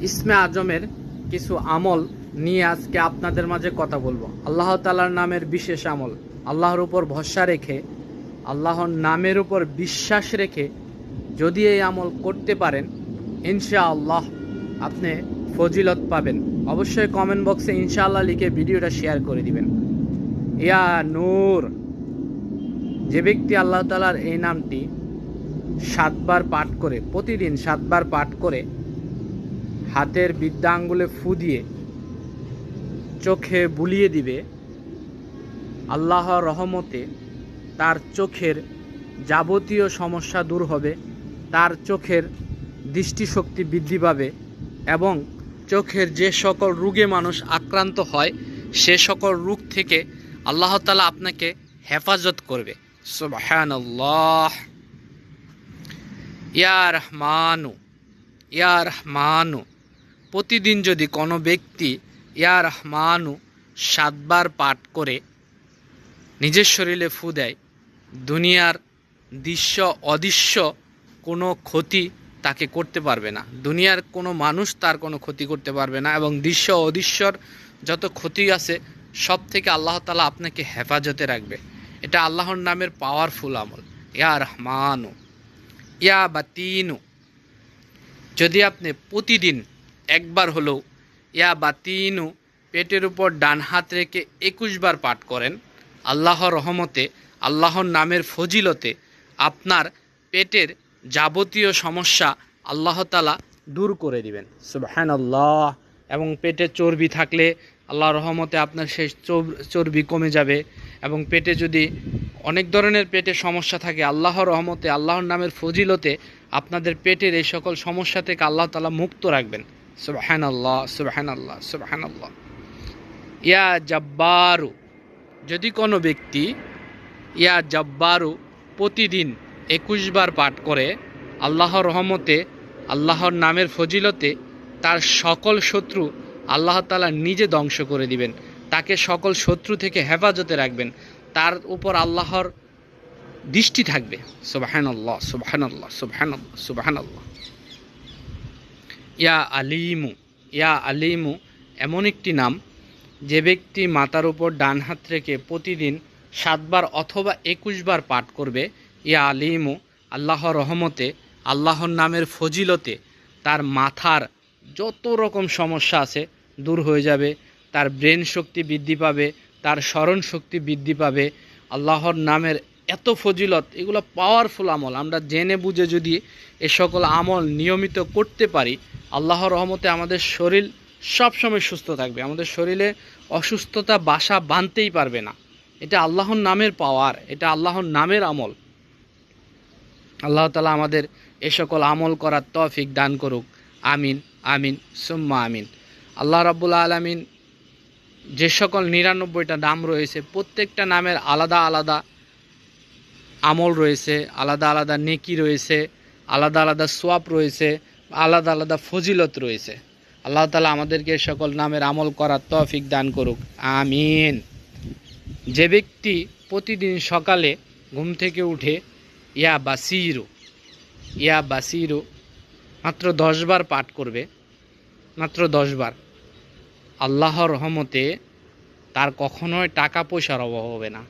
ইসমে আজমের কিছু আমল নিয়ে আজকে আপনাদের মাঝে কথা বলবো। আল্লাহ তাআলার নামের বিশেষ আমল, আল্লাহর উপর ভরসা রেখে, আল্লাহর নামের উপর বিশ্বাস রেখে যদি এই আমল করতে পারেন, ইনশাআল্লাহ আপনি ফজিলত পাবেন। অবশ্যই কমেন্ট বক্সে ইনশাআল্লাহ লিখে ভিডিওটা শেয়ার করে দিবেন। ইয়া নূর, যে ব্যক্তি আল্লাহ তাআলার এই নামটি 7 বার পাঠ করে, প্রতিদিন 7 বার পাঠ করে হাতের বৃদ্ধা আঙ্গুলে ফু দিয়ে চোখে বুলিয়ে দিবে, আল্লাহর রহমতে তার চোখের যাবতীয় সমস্যা দূর হবে, তার চোখের দৃষ্টিশক্তি বৃদ্ধি পাবে এবং চোখের যে সকল রোগে মানুষ আক্রান্ত হয় সে সকল রোগ থেকে আল্লাহ তাআলা আপনাকে হেফাজত করবে। সুবহানাল্লাহ। ইয়া রহমানু, ইয়া রহমানু, প্রতিদিন যদি কোনো ব্যক্তি ইয়া রহমানু 7 বার পাঠ করে নিজের শরীরে ফু দেয়, দুনিয়ার দৃশ্য অদৃশ্য কোনো ক্ষতি তাকে করতে পারবে না, দুনিয়ার কোনো মানুষ তার কোনো ক্ষতি করতে পারবে না এবং দৃশ্য অদৃশ্যর যত ক্ষতি আছে সব থেকে আল্লাহ তাআলা আপনাকে হেফাজতে রাখবে। এটা আল্লাহর নামের পাওয়ারফুল আমল। ইয়া রহমানু, ইয়া বাতিনু, যদি আপনি প্রতিদিন একবার হলেও ইয়া বাতিনু পেটের উপর ডান হাত রেখে 21 বার পাঠ করেন, আল্লাহর রহমতে, আল্লাহর নামের ফজিলতে আপনার পেটের যাবতীয় সমস্যা আল্লাহ তাআলা দূর করে দিবেন। সুবহানাল্লাহ। এবং পেটে চর্বি থাকলে আল্লাহর রহমতে আপনার সেই চর্বি কমে যাবে এবং পেটে যদি অনেক ধরনের পেটে সমস্যা থাকে, আল্লাহর রহমতে, আল্লাহর নামের ফজিলতে আপনাদের পেটের এই সকল সমস্যা থেকে আল্লাহ তাআলা মুক্ত রাখবেন। সুবহানাল্লাহ, সুবহানাল্লাহ, সুবহানাল্লাহ। ইয়া জব্বারু, যদি কোনো ব্যক্তি ইয়া জব্বারু প্রতিদিন 21 বার পাঠ করে, আল্লাহর রহমতে, আল্লাহর নামের ফজিলতে তার সকল শত্রু আল্লাহ তাআলা নিজে ধ্বংস করে দিবেন, তাকে সকল শত্রু থেকে হেফাজতে রাখবেন, তার উপর আল্লাহর দৃষ্টি থাকবে। সুবহানাল্লাহ, সুবহানাল্লাহ, সুবহানাল্লাহ, সুবহানাল্লাহ। ইয়া আলিমু, ইয়া আলিমু এমন একটি নাম, যে ব্যক্তি মাথার উপর ডান হাত রেখে প্রতিদিন 7 বার অথবা 21 বার পাঠ করবে, ইয়া আলিমু, আল্লাহর রহমতে, আল্লাহর নামের ফজিলতে তার মাথার যত রকম সমস্যা আছে দূর হয়ে যাবে, তার ব্রেন শক্তি বৃদ্ধি পাবে, তার স্মরণ শক্তি বৃদ্ধি পাবে। আল্লাহর নামের এত ফজিলত, এগুলো পাওয়ারফুল আমল। আমরা জেনে বুঝে যদি এ সকল আমল নিয়মিত করতে পারি, আল্লাহর রহমতে আমাদের শরীর সবসময় সুস্থ থাকবে, আমাদের শরীরে অসুস্থতা বাসা বাঁধতেই পারবে না। এটা আল্লাহর নামের পাওয়ার, এটা আল্লাহর নামের আমল। আল্লাহ তাআলা আমাদের এ সকল আমল করার তৌফিক দান করুক। আমিন, আমিন, সুম্মা আমিন। আল্লাহ রাব্বুল আলামিন যে সকল 99টা নাম রয়েছে, প্রত্যেকটা নামের আলাদা আলাদা আমল রয়েছে, আলাদা আলাদা নেকি রয়েছে, আলাদা আলাদা সোয়াব রয়েছে, আলাদা আলাদা ফজিলত রয়েছে। আল্লাহ তাআলা আমাদেরকে সকল নামের আমল করার তৌফিক দান করুক। আমিন। যে ব্যক্তি প্রতিদিন সকালে ঘুম থেকে উঠে ইয়া বাসিরু, ইয়া বাসিরু মাত্র 10 বার পাঠ করবে, মাত্র 10 বার, আল্লাহর রহমতে তার কখনোই টাকা পয়সার অভাব হবে না।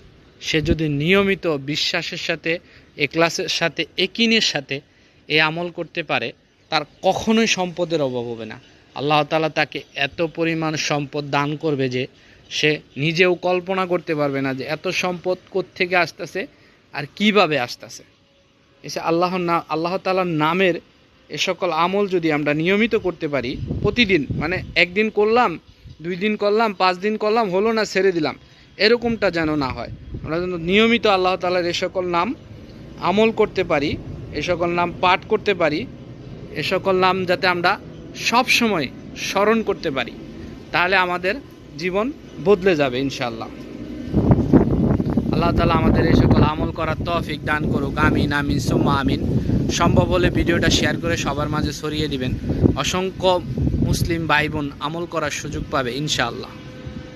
সে যদি নিয়মিত বিশ্বাসের সাথে, ইখলাসের সাথে, ইয়াকিনের সাথে এই আমল করতে পারে, তার কখনোই সম্পদের অভাব হবে না। আল্লাহ তাআলা তাকে এত পরিমাণ সম্পদ দান করবে যে সে নিজেও কল্পনা করতে পারবে না যে এত সম্পদ কোত্থেকে আসতেছে আর কিভাবে আসতেছে। এসে আল্লাহ তাআলার নামের এ সকল আমল যদি আমরা নিয়মিত করতে পারি, প্রতিদিন, মানে একদিন করলাম, 2 দিন করলাম, 5 দিন করলাম, হলো না ছেড়ে দিলাম, এরকমটা যেন না হয়। আমরা যেন নিয়মিত আল্লাহ তাআলার এ সকল নাম আমল করতে পারি, এ সকল নাম পাঠ করতে পারি, এ সকল নাম যাতে আমরা সব সময় স্মরণ করতে পারি, তাহলে আমাদের জীবন বদলে যাবে ইনশাআল্লাহ। আল্লাহ তাআলা আমাদের এই সকল আমল করার তৌফিক দান করুক। আমিন, আমিন, সুম্মা আমিন। সম্ভব হলে ভিডিওটা শেয়ার করে সবার মাঝে ছড়িয়ে দিবেন। অসংখ্য মুসলিম ভাই বোন আমল করার সুযোগ পাবে ইনশাআল্লাহ।